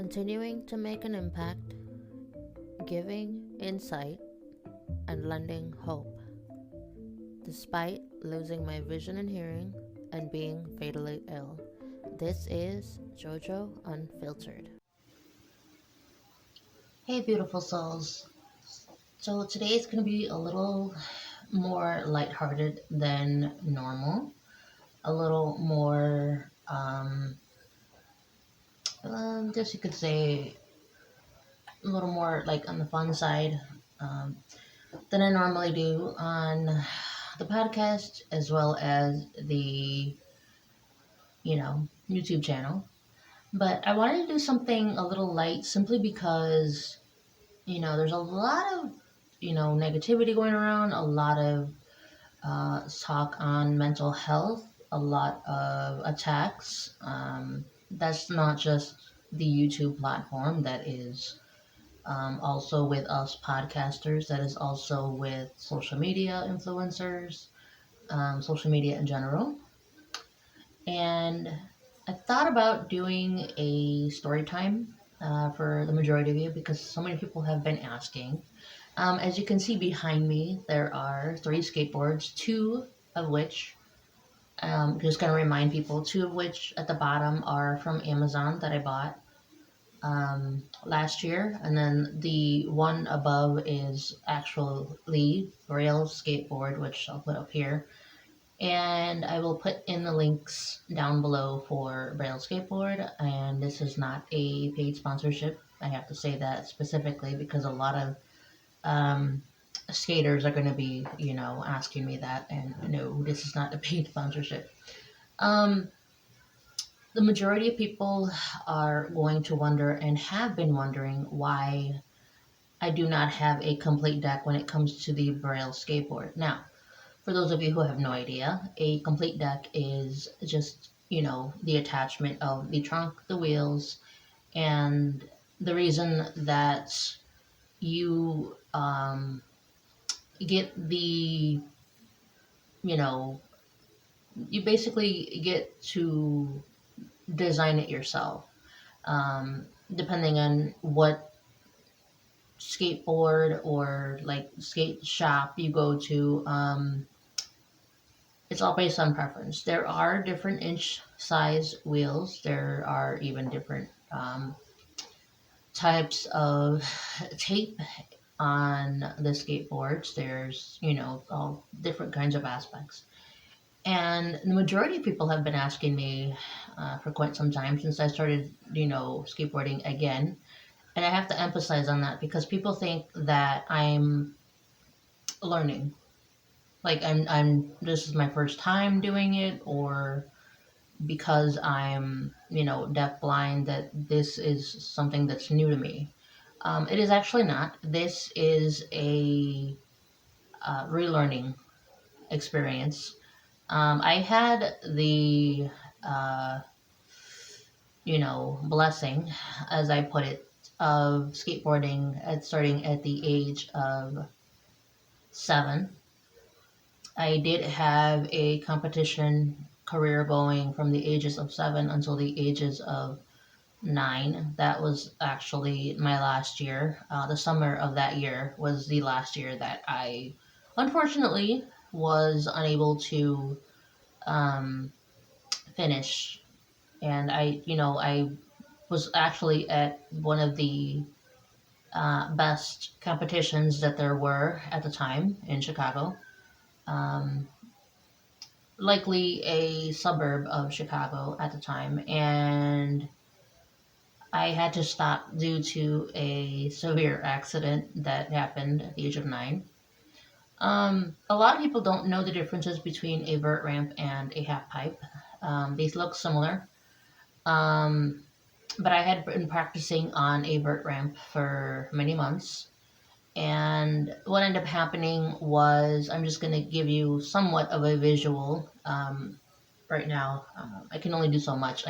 continuing to make an impact, giving insight, and lending hope, despite losing my vision and hearing and being fatally ill. This is JoJo Unfiltered. Hey, beautiful souls. So today is going to be a little more lighthearted than normal, a little more, I guess you could say, a little more like on the fun side than I normally do on the podcast, as well as the, YouTube channel. But I wanted to do something a little light simply because, there's a lot of, negativity going around, a lot of talk on mental health, a lot of attacks. That's not just the YouTube platform, that is also with us podcasters, that is also with social media influencers, social media in general. And I thought about doing a story time for the majority of you because so many people have been asking. As you can see behind me, there are 3 skateboards, 2 of which, just going to remind people, 2 of which at the bottom are from Amazon that I bought last year, and then the one above is actually Braille Skateboard, which I'll put up here. And I will put in the links down below for Braille Skateboard, and this is not a paid sponsorship. I have to say that specifically because a lot of skaters are going to be, asking me that, and no, this is not a paid sponsorship. The majority of people are going to wonder and have been wondering why I do not have a complete deck when it comes to the Braille Skateboard. Now, for those of you who have no idea, a complete deck is just, the attachment of the trunk, the wheels, and the reason that you get the, you basically get to design it yourself, depending on what skateboard or like skate shop you go to. It's all based on preference. There are different inch size wheels. There are even different types of tape on the skateboards. There's, all different kinds of aspects. And the majority of people have been asking me for quite some time since I started, skateboarding again. And I have to emphasize on that because people think that I'm learning. Like this is my first time doing it, or because I'm, deaf-blind, that this is something that's new to me. It is actually not. This is a relearning experience. I had the, blessing, as I put it, of skateboarding starting at the age of 7. I did have a competition career going from the ages of 7 until the ages of 9. That was actually my last year. The summer of that year was the last year that I, unfortunately, was unable to finish. And I was actually at one of the best competitions that there were at the time in Chicago. Likely a suburb of Chicago at the time, and I had to stop due to a severe accident that happened at the age of 9. A lot of people don't know the differences between a vert ramp and a half pipe. These look similar, but I had been practicing on a vert ramp for many months. And what ended up happening was, I'm just going to give you somewhat of a visual right now. I can only do so much.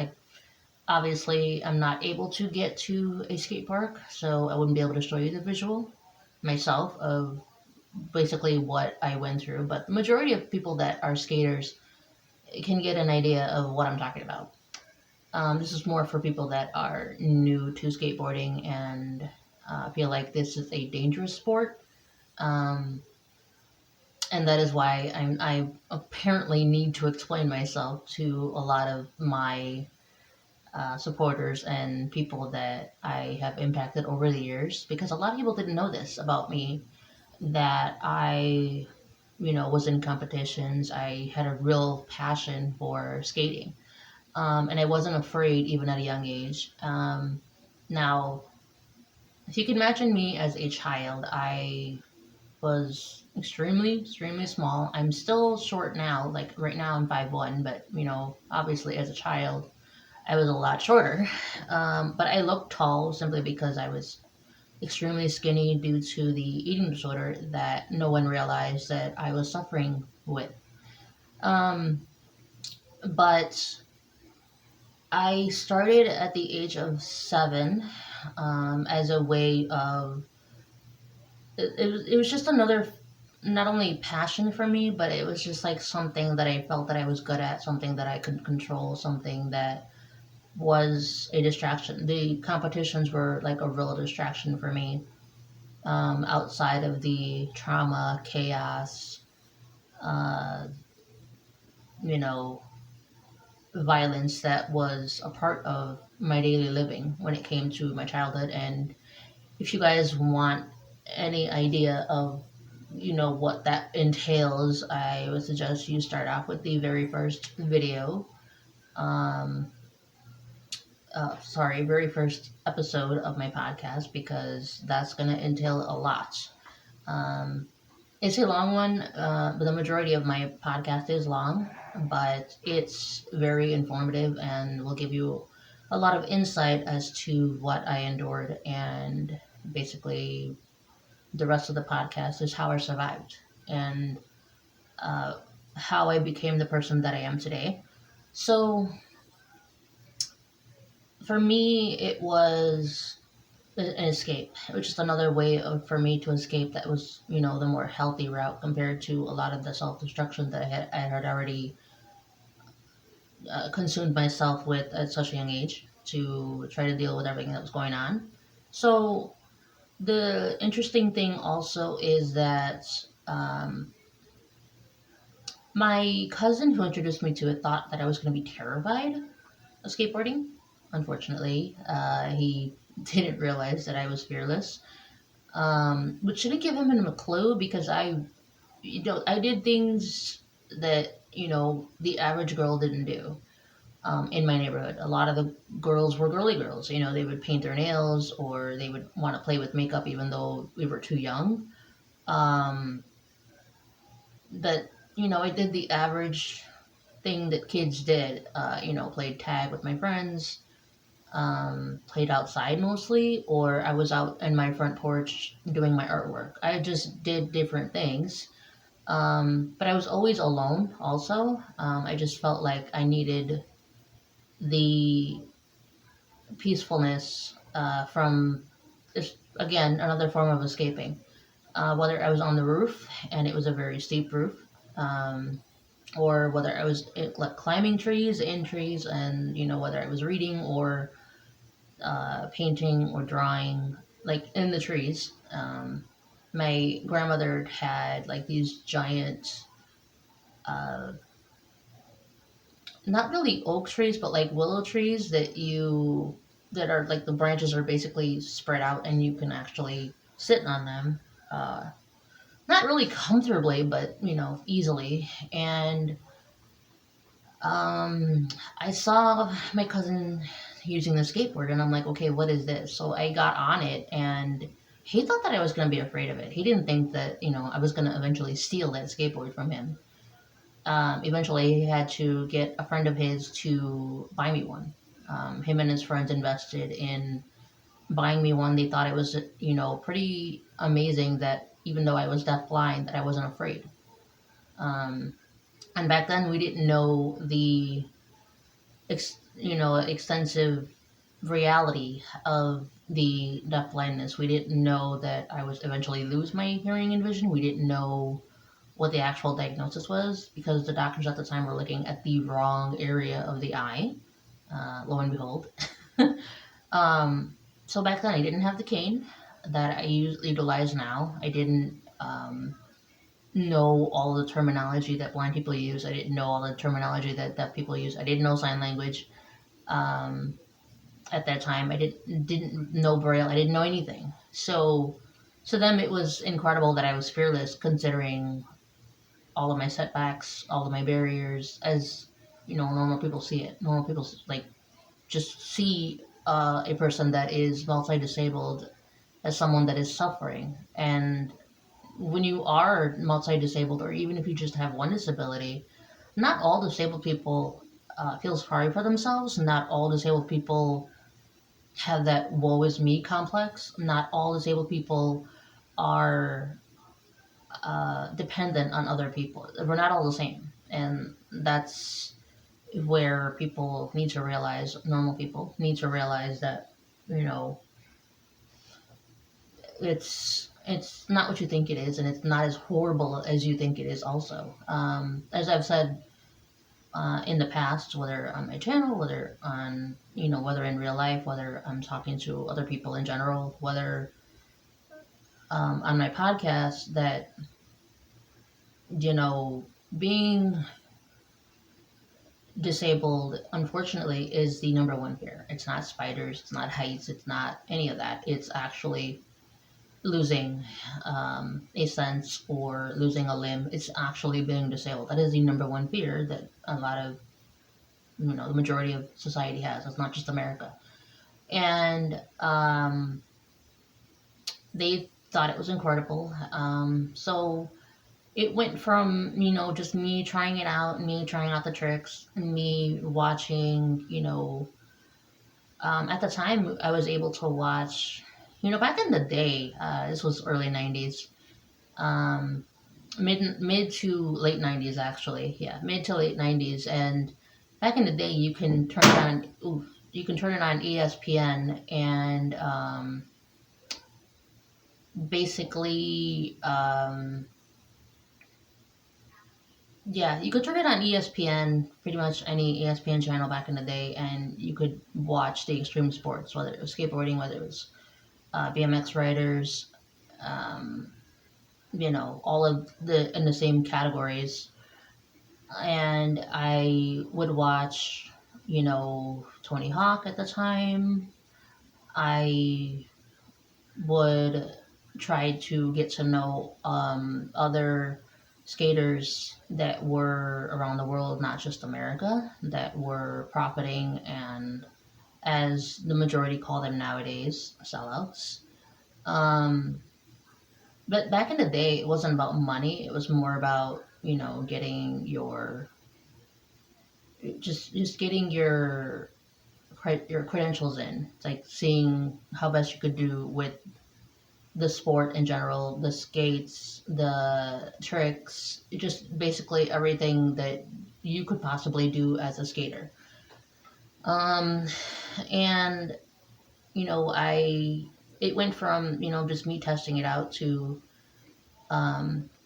Obviously, I'm not able to get to a skate park, so I wouldn't be able to show you the visual myself of basically what I went through. But the majority of people that are skaters can get an idea of what I'm talking about. This is more for people that are new to skateboarding and feel like this is a dangerous sport. Um, and that is why I apparently need to explain myself to a lot of my supporters and people that I have impacted over the years, because a lot of people didn't know this about me, that I, was in competitions. I had a real passion for skating. And I wasn't afraid even at a young age. Now, if you can imagine me as a child, I was extremely, extremely small. I'm still short now. Like right now, I'm 5'1", but obviously as a child, I was a lot shorter. But I looked tall simply because I was extremely skinny due to the eating disorder that no one realized that I was suffering with. Um, but I started at the age of 7 as a way of it was just another, not only passion for me, but it was just like something that I felt that I was good at, something that I could control, something that was a distraction. The competitions were like a real distraction for me, outside of the trauma, chaos, uh, you know, violence that was a part of my daily living when it came to my childhood. And if you guys want any idea of what that entails, I would suggest you start off with the very first video, um very first episode of my podcast, because that's going to entail a lot. um it's a long one, but the majority of my podcast is long, but it's very informative and will give you a lot of insight as to what I endured. And basically, the rest of the podcast is how I survived, and uh, how I became the person that I am today. So for me, it was an escape. It was just another way for me to escape that was, the more healthy route compared to a lot of the self destruction that I had already consumed myself with at such a young age to try to deal with everything that was going on. So the interesting thing also is that my cousin who introduced me to it thought that I was going to be terrified of skateboarding. Unfortunately, he didn't realize that I was fearless, which shouldn't give him a clue, because I did things that the average girl didn't do. In my neighborhood, a lot of the girls were girly girls. They would paint their nails, or they would want to play with makeup, even though we were too young. Um, but I did the average thing that kids did. Played tag with my friends, played outside mostly, or I was out in my front porch doing my artwork. I just did different things. But I was always alone also. I just felt like I needed the peacefulness from this, again, another form of escaping. Whether I was on the roof and it was a very steep roof, um, or whether I was like climbing trees, in trees, and whether I was reading or painting or drawing, like in the trees. My grandmother had like these giant, uh, not really oak trees, but like willow trees that are like the branches are basically spread out and you can actually sit on them. Uh, Not really comfortably, but easily. And I saw my cousin using the skateboard, and I'm like, okay, what is this? So I got on it, and he thought that I was going to be afraid of it. He didn't think that I was going to eventually steal that skateboard from him. Eventually, he had to get a friend of his to buy me one. Him and his friends invested in buying me one. They thought it was, pretty amazing that even though I was deafblind, that I wasn't afraid. Um, and back then, we didn't know the, extensive reality of the deafblindness. We didn't know that I was eventually lose my hearing and vision. We didn't know what the actual diagnosis was, because the doctors at the time were looking at the wrong area of the eye. lo and behold. So back then I didn't have the cane that I utilize now. I didn't know all the terminology that blind people use. I didn't know all the terminology that deaf people use. I didn't know sign language. Um, at that time, I didn't know Braille. I didn't know anything. So to them, it was incredible that I was fearless, considering all of my setbacks, all of my barriers, as normal people see it. Normal people like just see a person that is multi-disabled as someone that is suffering. And when you are multi-disabled, or even if you just have one disability, not all disabled people feel sorry for themselves. Not all disabled people have that woe is me complex. Not all disabled people are dependent on other people. We're not all the same. And that's where people need to realize, normal people need to realize that, it's not what you think it is, and it's not as horrible as you think it is also. As I've said in the past, whether on my channel, whether on, whether in real life, whether I'm talking to other people in general, whether on my podcast, that, being disabled, unfortunately, is the number one fear. It's not spiders, it's not heights, it's not any of that. It's actually losing a sense or losing a limb. It's actually being disabled. That is the number one fear that a lot of, the majority of society has. It's not just America. And they thought it was incredible. So it went from, just me trying it out, me trying out the tricks, me watching, at the time I was able to watch, back in the day, this was early 90s, mid to late 90s, actually. Yeah, mid to late 90s. And back in the day, you can turn it on, ESPN, and basically, yeah, you could turn it on ESPN, pretty much any ESPN channel back in the day, and you could watch the extreme sports, whether it was skateboarding, whether it was BMX riders, all of in the same categories. And I would watch, Tony Hawk at the time. I would try to get to know other skaters that were around the world, not just America, that were profiting and, as the majority call them nowadays, sellouts. But back in the day, it wasn't about money. It was more about, getting your, just getting your credentials in. It's like seeing how best you could do with the sport in general, the skates, the tricks, just basically everything that you could possibly do as a skater. And, it went from, just me testing it out to,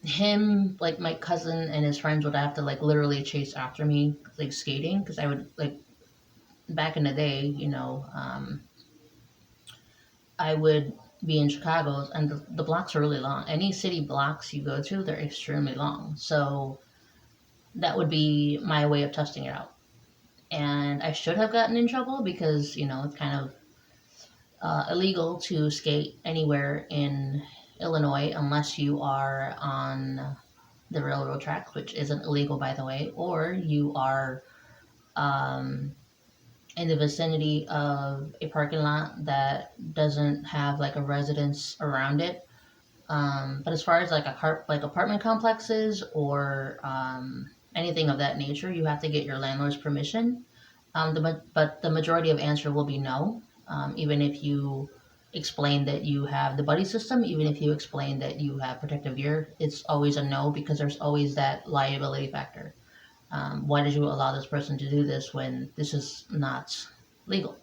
him, like my cousin and his friends would have to like literally chase after me, like skating, because I would like, back in the day, I would be in Chicago, and the blocks are really long. Any city blocks you go to, they're extremely long. So that would be my way of testing it out. And I should have gotten in trouble because, it's kind of illegal to skate anywhere in Illinois unless you are on the railroad tracks, which isn't illegal, by the way, or you are in the vicinity of a parking lot that doesn't have like a residence around it. But as far as like apartment complexes or anything of that nature, you have to get your landlord's permission. But the majority of answer will be no. Even if you explain that you have the buddy system, even if you explain that you have protective gear, it's always a no, because there's always that liability factor. Why did you allow this person to do this when this is not legal?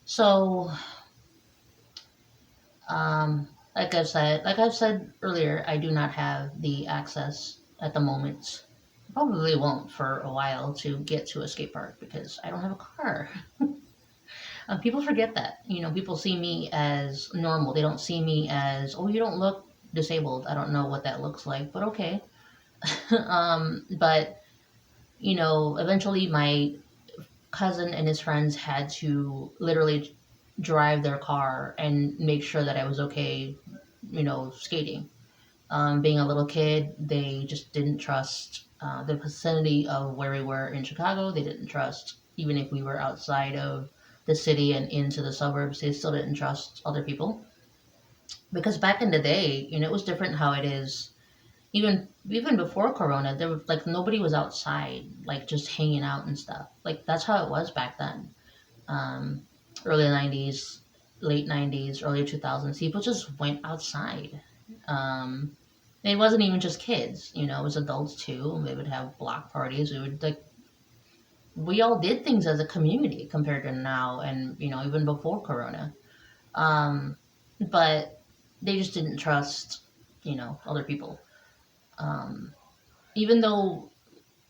So, like I've said earlier, I do not have the access at the moment probably won't for a while to get to a skate park because I don't have a car. People forget that. People see me as normal. They don't see me as, oh, you don't look disabled. I don't know what that looks like, but okay. But, eventually my cousin and his friends had to literally drive their car and make sure that I was okay, skating. Being a little kid, they just didn't trust the vicinity of where we were in Chicago. They didn't trust, even if we were outside of the city and into the suburbs, they still didn't trust other people. Because back in the day, it was different how it is. Even before Corona, there was like nobody was outside, like just hanging out and stuff. Like that's how it was back then. Um, Early '90s, late '90s, early 2000s, people just went outside. Um, it wasn't even just kids, it was adults too. They would have block parties. We all did things as a community compared to now and, even before Corona. Um, but they just didn't trust, other people. Um, Even though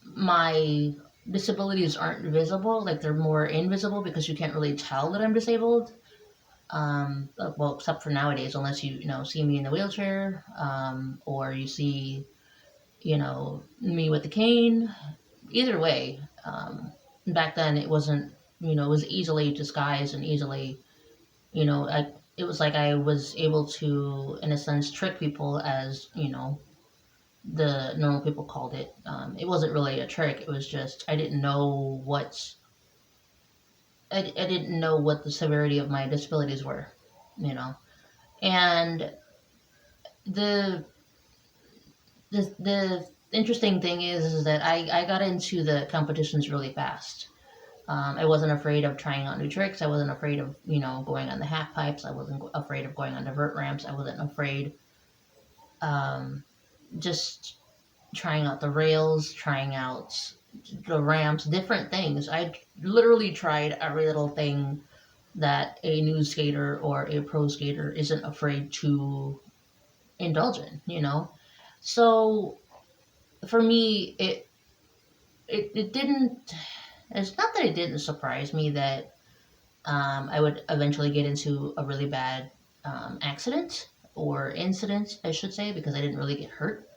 my disabilities aren't visible, like they're more invisible because you can't really tell that I'm disabled. Well, except for nowadays, unless you see me in the wheelchair, or you see, me with the cane. Either way, back then it wasn't, it was easily disguised and easily, it was like I was able to, in a sense, trick people as, the normal people called it. It wasn't really a trick. It was just I didn't know I didn't know what the severity of my disabilities were, you know. And the the interesting thing is that I got into the competitions really fast. I wasn't afraid of trying out new tricks. I wasn't afraid of going on the half pipes. I wasn't afraid of going on the vert ramps. I wasn't afraid um, just trying out the rails, trying out the ramps, different things. I literally tried every little thing that a new skater or a pro skater isn't afraid to indulge in. So for me, it didn't. It's not that it didn't surprise me that I would eventually get into a really bad accident or incident, I should say, because I didn't really get hurt.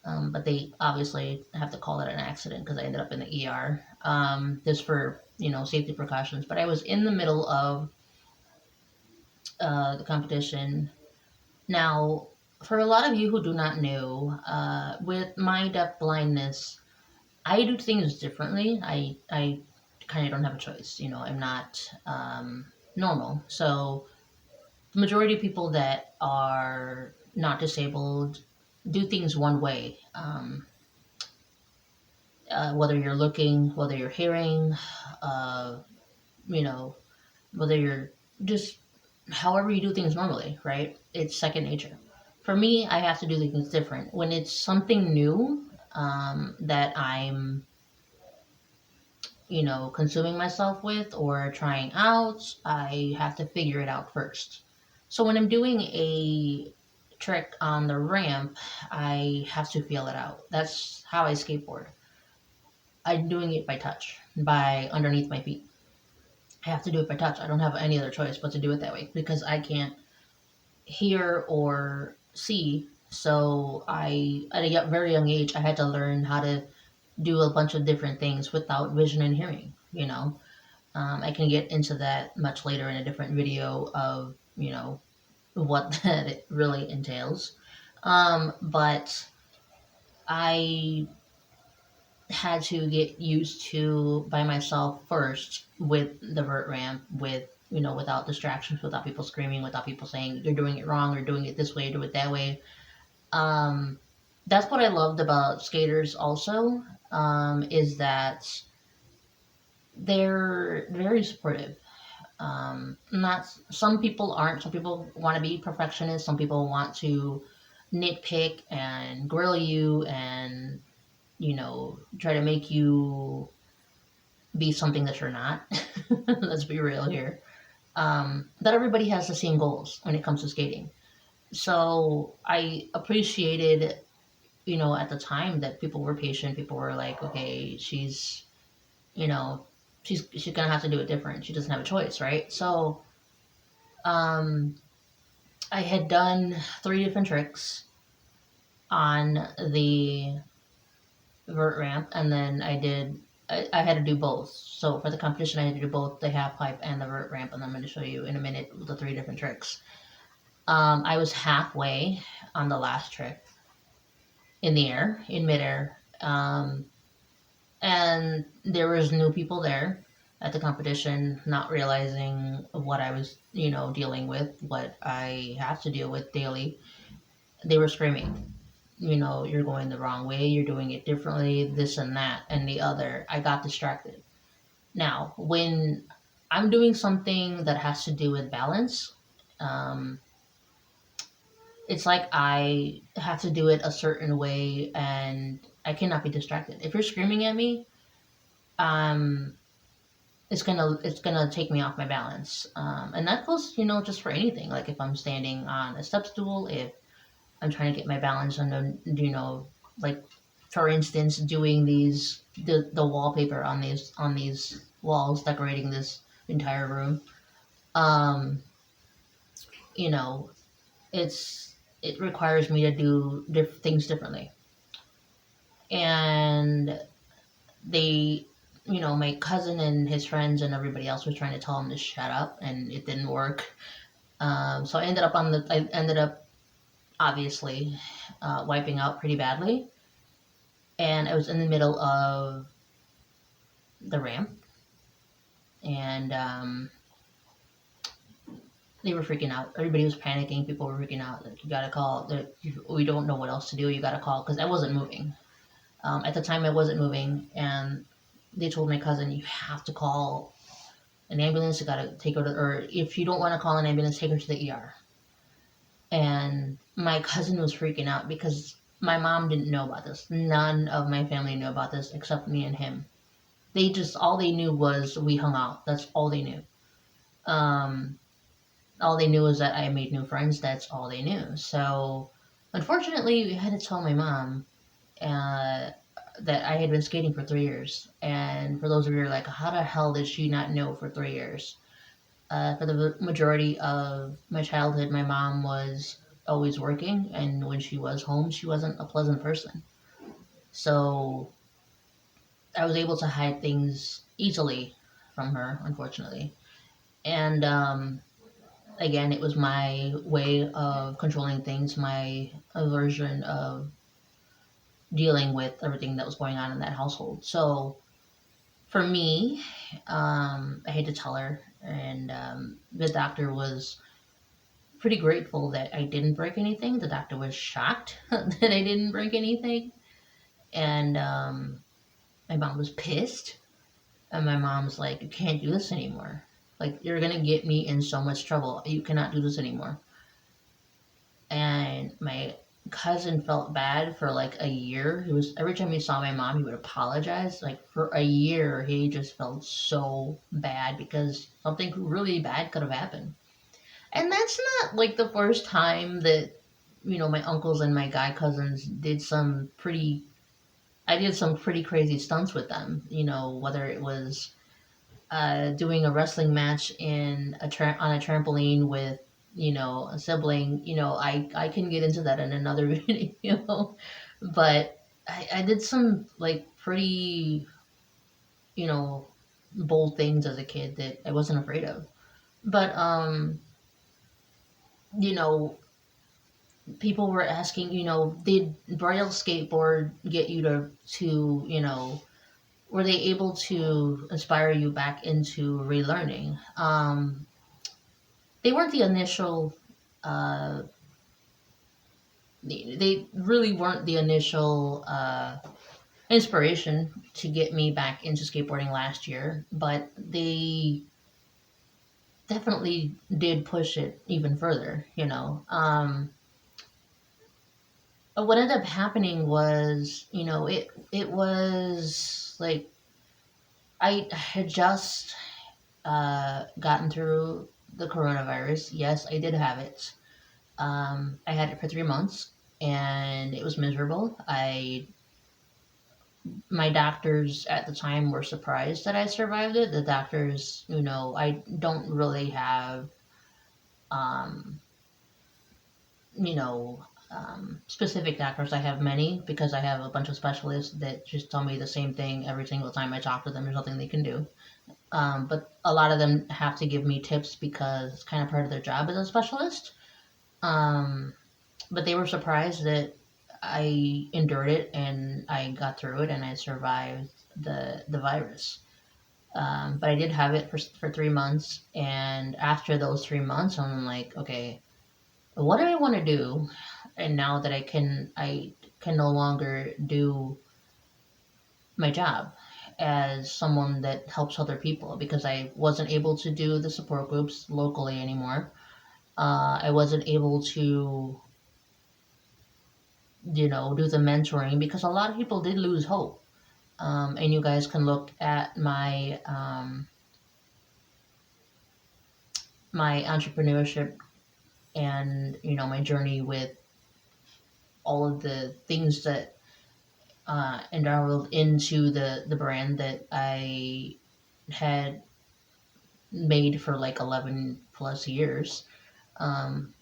But they obviously have to call it an accident because I ended up in the ER, just for safety precautions. But I was in the middle of the competition. Now, for a lot of you who do not know, with my deaf blindness, I do things differently. I kind of don't have a choice. I'm not normal. So the majority of people that are not disabled do things one way. Whether you're looking, whether you're hearing, uh, you know, whether you're just however you do things normally, right? It's second nature. For me, I have to do things different. When it's something new that I'm, consuming myself with or trying out, I have to figure it out first. So when I'm doing a trick on the ramp, I have to feel it out. That's how I skateboard. I'm doing it by touch, by underneath my feet. I have to do it by touch. I don't have any other choice but to do it that way because I can't hear or see. So at a very young age, I had to learn how to do a bunch of different things without vision and hearing. I can get into that much later in a different video of, what that really entails. But I had to get used to by myself first with the vert ramp, without distractions, without people screaming, without people saying you're doing it wrong or doing it this way, do it that way. Um, that's what I loved about skaters also, is that they're very supportive. Not Some people aren't. Some people want to be perfectionists. Some people want to nitpick and grill you and try to make you be something that you're not. Let's be real here. That everybody has the same goals when it comes to skating. So I appreciated, at the time that people were patient. People were like, okay, she's, she's gonna have to do it different. She doesn't have a choice, right? So, um, I had done 3 different tricks on the vert ramp, and then I had to do both. So for the competition, I had to do both the half pipe and the vert ramp, and I'm going to show you in a minute the 3 different tricks. I was halfway on the last trick in the air, in midair, and there was new people there at the competition, not realizing what I was, dealing with, what I have to deal with daily. They were screaming, you're going the wrong way, you're doing it differently, this and that and the other. I got distracted. Now, when I'm doing something that has to do with balance, um, it's like I have to do it a certain way and I cannot be distracted. If you're screaming at me, um, it's gonna take me off my balance. And that goes, just for anything. Like if I'm standing on a step stool, if I'm trying to get my balance on, like for instance, doing the wallpaper on these walls, decorating this entire room. Um, you know, it requires me to do things differently, and they, my cousin and his friends and everybody else was trying to tell him to shut up, and it didn't work. So I ended up obviously wiping out pretty badly, and I was in the middle of the ramp, and they were freaking out. Everybody was panicking. People were freaking out. Like, you gotta call. We don't know what else to do. You gotta call, because I wasn't moving. At the time, I wasn't moving, and they told my cousin, you have to call an ambulance. You gotta take her to, or if you don't want to call an ambulance, take her to the ER. And my cousin was freaking out because my mom didn't know about this. None of my family knew about this except me and him. All they knew was we hung out. That's all they knew. Um, all they knew was that I made new friends. That's all they knew. So, unfortunately, we had to tell my mom uh, that I had been skating for 3 years. And for those of you who are like, how the hell did she not know for 3 years? For the majority of my childhood, my mom was always working, and when she was home, she wasn't a pleasant person. So I was able to hide things easily from her, unfortunately. And again, it was my way of controlling things, my version of dealing with everything that was going on in that household. So for me, I had to tell her, and the doctor was pretty grateful that I didn't break anything. The doctor was shocked that I didn't break anything, and my mom was pissed. And my mom's like, "You can't do this anymore. Like, you're gonna get me in so much trouble. You cannot do this anymore." And my cousin felt bad for like a year. He was every time he saw my mom, he would apologize. Like for a year, he just felt so bad because something really bad could have happened. And that's not like the first time that my uncles and my guy cousins did some pretty. I did some pretty crazy stunts with them. Whether it was doing a wrestling match on a trampoline with a sibling. I can get into that in another video, but I did some like pretty you know bold things as a kid that I wasn't afraid of. But you know people were asking, did Braille skateboard get you to were they able to inspire you back into relearning? They weren't the initial. Uh, they really weren't the initial inspiration to get me back into skateboarding last year, but they definitely did push it even further. What ended up happening was, it was like I had just gotten through the coronavirus. Yes, I did have it. I had it for 3 months. and it was miserable. My doctors at the time were surprised that I survived it. The doctors, I don't really have, um, you know, specific doctors. I have many because I have a bunch of specialists that just tell me the same thing every single time I talk to them. There's nothing they can do. But a lot of them have to give me tips because it's kind of part of their job as a specialist. Um, but they were surprised that I endured it and I got through it and I survived the virus. But I did have it for 3 months, and after those 3 months, I'm like, okay, what do I want to do? And now that I can no longer do my job as someone that helps other people because I wasn't able to do the support groups locally anymore. I wasn't able to, do the mentoring because a lot of people did lose hope. And you guys can look at my entrepreneurship and my journey with all of the things that enrolled into the brand that I had made for like 11 plus years. Um,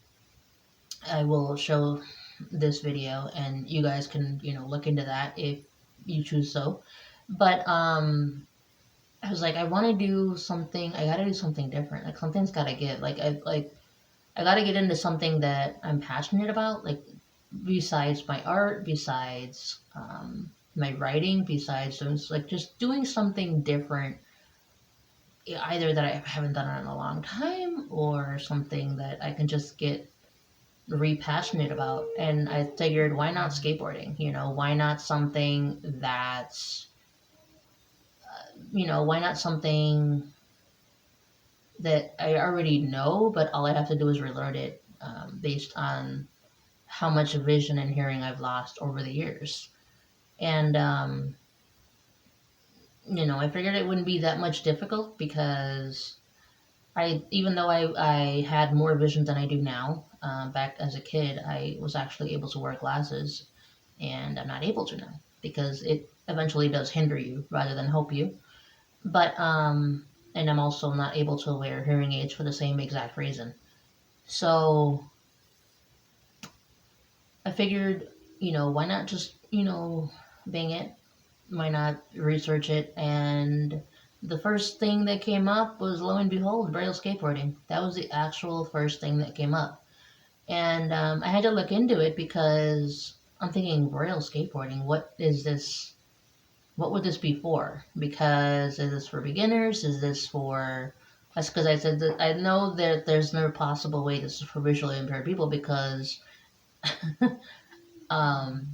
I will show this video and you guys can, look into that if you choose so. But I was like, I want to do something. I got to do something different. Like something's got to give. I got to get into something that I'm passionate about. Like besides my art, besides my writing, besides just doing something different. Either that I haven't done it in a long time, or something that I can just get passionate about. And I figured, why not skateboarding? Why not something that's, why not something that I already know, but all I have to do is relearn it based on how much vision and hearing I've lost over the years. And, I figured it wouldn't be that much difficult because even though I had more vision than I do now, back as a kid, I was actually able to wear glasses, and I'm not able to now because it eventually does hinder you rather than help you. But and I'm also not able to wear hearing aids for the same exact reason. So I figured, why not just, bang it? Why not research it? And the first thing that came up was, lo and behold, Braille skateboarding. That was the actual first thing that came up. And I had to look into it because I'm thinking, Braille skateboarding, what is this? What would this be for? Because is this for beginners? Is this for... That's because I said that I know that there's no possible way this is for visually impaired people because, um,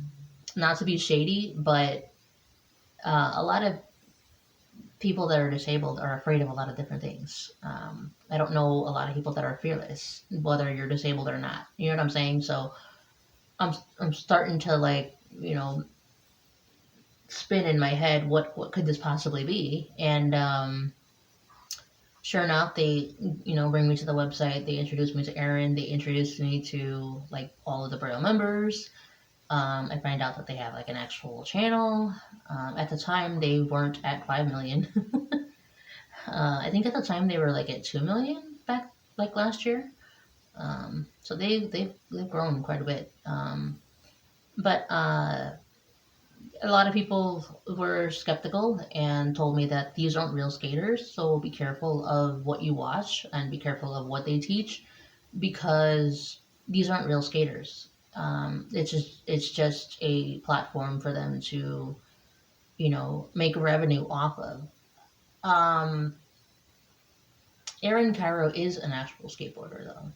not to be shady, but a lot of people that are disabled are afraid of a lot of different things. I don't know a lot of people that are fearless, whether you're disabled or not. You know what I'm saying? So I'm starting to spin in my head what could this possibly be, and sure enough, they bring me to the website. They introduced me to Aaron. They introduced me to all of the Braille members. I find out that they have an actual channel. At the time, they weren't at 5 million. I think at the time they were at 2 million back last year. So they've grown quite a bit. But a lot of people were skeptical and told me that these aren't real skaters, so be careful of what you watch and be careful of what they teach because these aren't real skaters. It's just a platform for them to, make revenue off of. Aaron Cairo is an actual skateboarder though.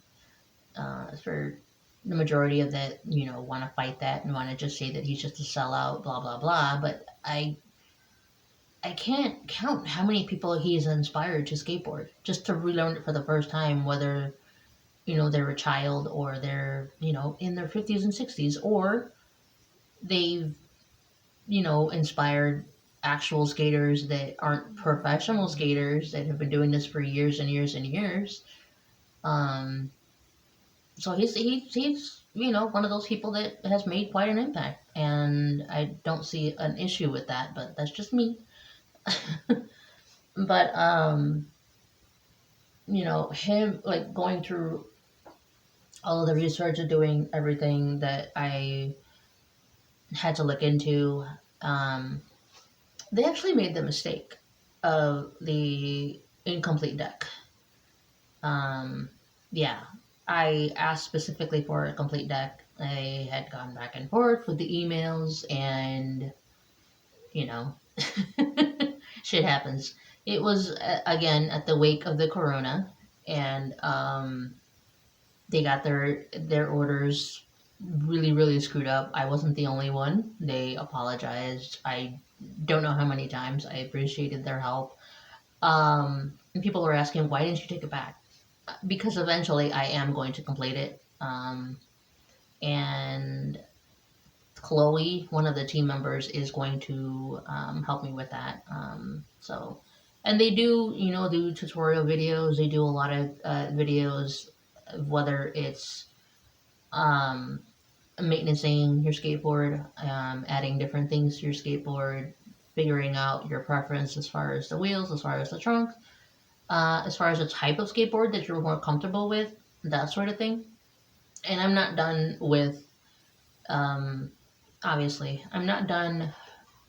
For the majority of that, want to fight that and want to just say that he's just a sellout, blah blah blah. But I can't count how many people he's inspired to skateboard just to relearn it for the first time, whether they're a child or they're in their 50s and 60s, or they've inspired actual skaters that aren't professional skaters that have been doing this for years and years and years. So he's one of those people that has made quite an impact. And I don't see an issue with that, but that's just me. But, him, like, going through all of the research and doing everything that I had to look into, they actually made the mistake of the incomplete deck. Yeah, I asked specifically for a complete deck. I had gone back and forth with the emails, and you know, shit happens. It was again at the wake of the corona, and they got their orders really screwed up. I wasn't the only one. They apologized. I don't know how many times. I appreciated their help. And people were asking, why didn't you take it back? Because eventually I am going to complete it. And Chloe, one of the team members, is going to help me with that. And they do tutorial videos. They do a lot of videos, whether it's maintaining your skateboard, adding different things to your skateboard, figuring out your preference as far as the wheels, as far as the trunk, as far as the type of skateboard that you're more comfortable with, that sort of thing. And I'm not done with, obviously, I'm not done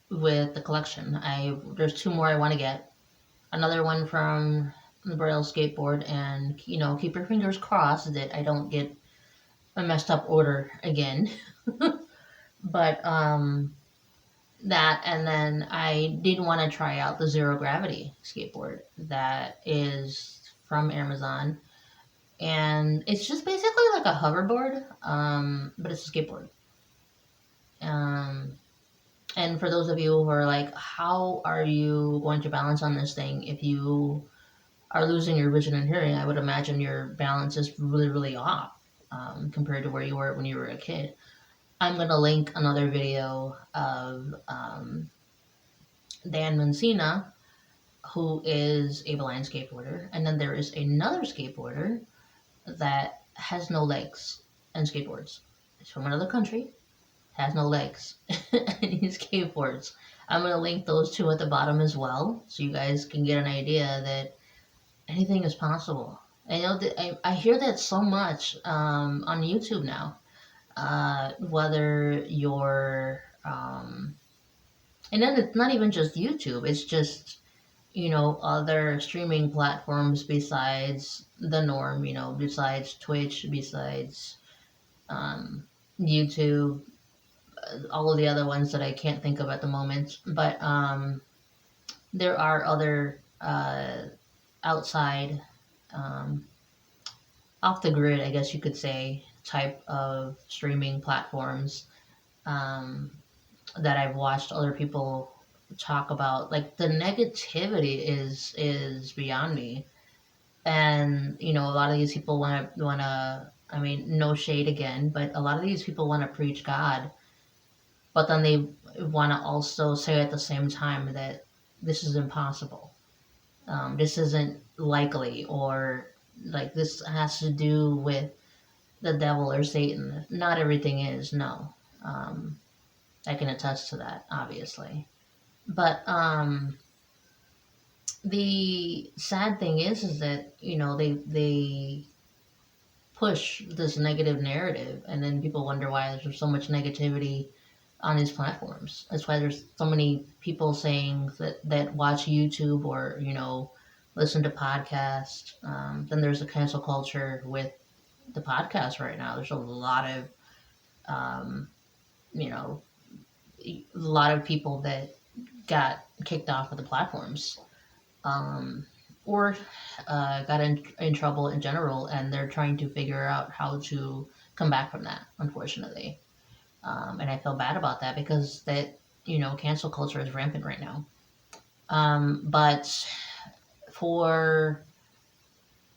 with the collection. There's 2 more I want to get. Another one from the Braille Skateboard, and keep your fingers crossed that I don't get a messed up order again. But that, and then I did want to try out the Zero Gravity skateboard that is from Amazon, and it's just basically like a hoverboard, but it's a skateboard. And for those of you who are like, how are you going to balance on this thing if you are losing your vision and hearing? I would imagine your balance is really off compared to where you were when you were a kid. I'm going to link another video of Dan Mancina, who is a blind skateboarder. And then there is another skateboarder that has no legs and skateboards. He's from another country, has no legs, and he skateboards. I'm going to link those 2 at the bottom as well, so you guys can get an idea that anything is possible. I know that I hear that so much on YouTube now. Whether you're, and then it's not even just YouTube, it's just, other streaming platforms besides the norm, besides Twitch, besides YouTube, all of the other ones that I can't think of at the moment. But there are other outside, off the grid, I guess you could say, type of streaming platforms that I've watched other people talk about. Like, the negativity is beyond me. And a lot of these people want to, I mean, no shade again, but a lot of these people want to preach God, but then they want to also say at the same time that this is impossible, this isn't likely, or like this has to do with the devil or Satan. Not everything is, no. I can attest to that, obviously. But the sad thing is that they push this negative narrative, and then people wonder why there's so much negativity on these platforms. That's why there's so many people saying that watch YouTube or listen to podcasts. Then there's a cancel culture with the podcast right now. There's a lot of people that got kicked off of the platforms, or got in trouble in general, and they're trying to figure out how to come back from that, unfortunately. And I feel bad about that, because that cancel culture is rampant right now. But for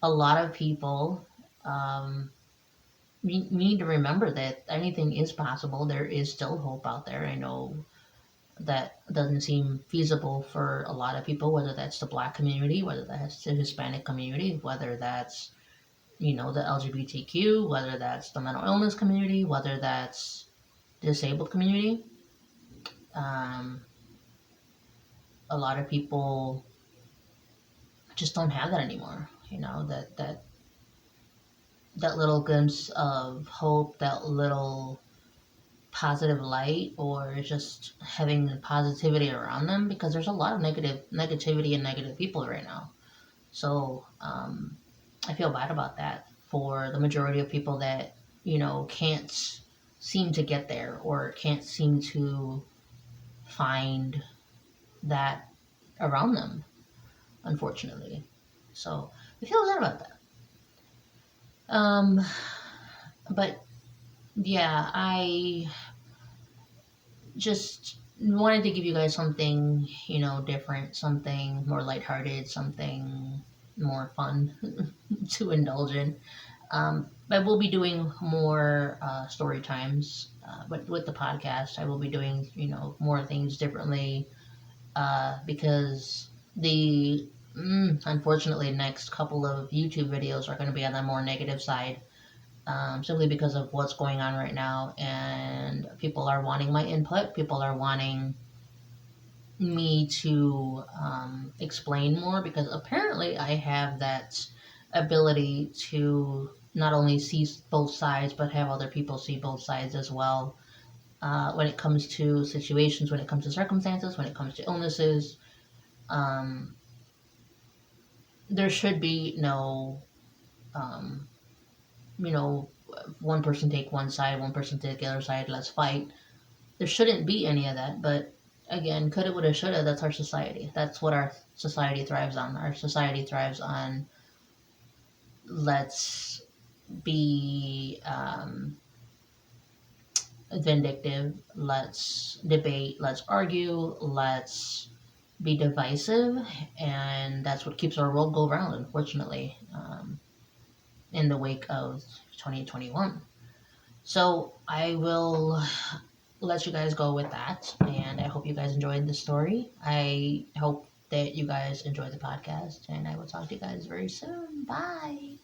a lot of people, we need to remember that anything is possible. There is still hope out there. I know that doesn't seem feasible for a lot of people, whether that's the Black community, whether that's the Hispanic community, whether that's the LGBTQ, whether that's the mental illness community, whether that's the disabled community. A lot of people just don't have that anymore. That little glimpse of hope, that little positive light, or just having positivity around them, because there's a lot of negativity and negative people right now. So I feel bad about that for the majority of people that can't seem to get there, or can't seem to find that around them, unfortunately. So I feel bad about that. But yeah, I just wanted to give you guys something, different, something more lighthearted, something more fun to indulge in. I will be doing more story times, but with the podcast, I will be doing, more things differently, because the unfortunately next couple of YouTube videos are going to be on the more negative side, simply because of what's going on right now, and people are wanting my input. People are wanting me to explain more, because apparently I have that ability to not only see both sides, but have other people see both sides as well, when it comes to situations, when it comes to circumstances, when it comes to illnesses. There should be no one person take one side, one person take the other side, let's fight. There shouldn't be any of that. But again, coulda, woulda, shoulda, that's our society. That's what our society thrives on. Our society thrives on, let's be vindictive, let's debate, let's argue, let's be divisive, and that's what keeps our world go round, unfortunately, in the wake of 2021. So I will let you guys go with that, and I hope you guys enjoyed the story. I hope that you guys enjoyed the podcast, and I will talk to you guys very soon. Bye.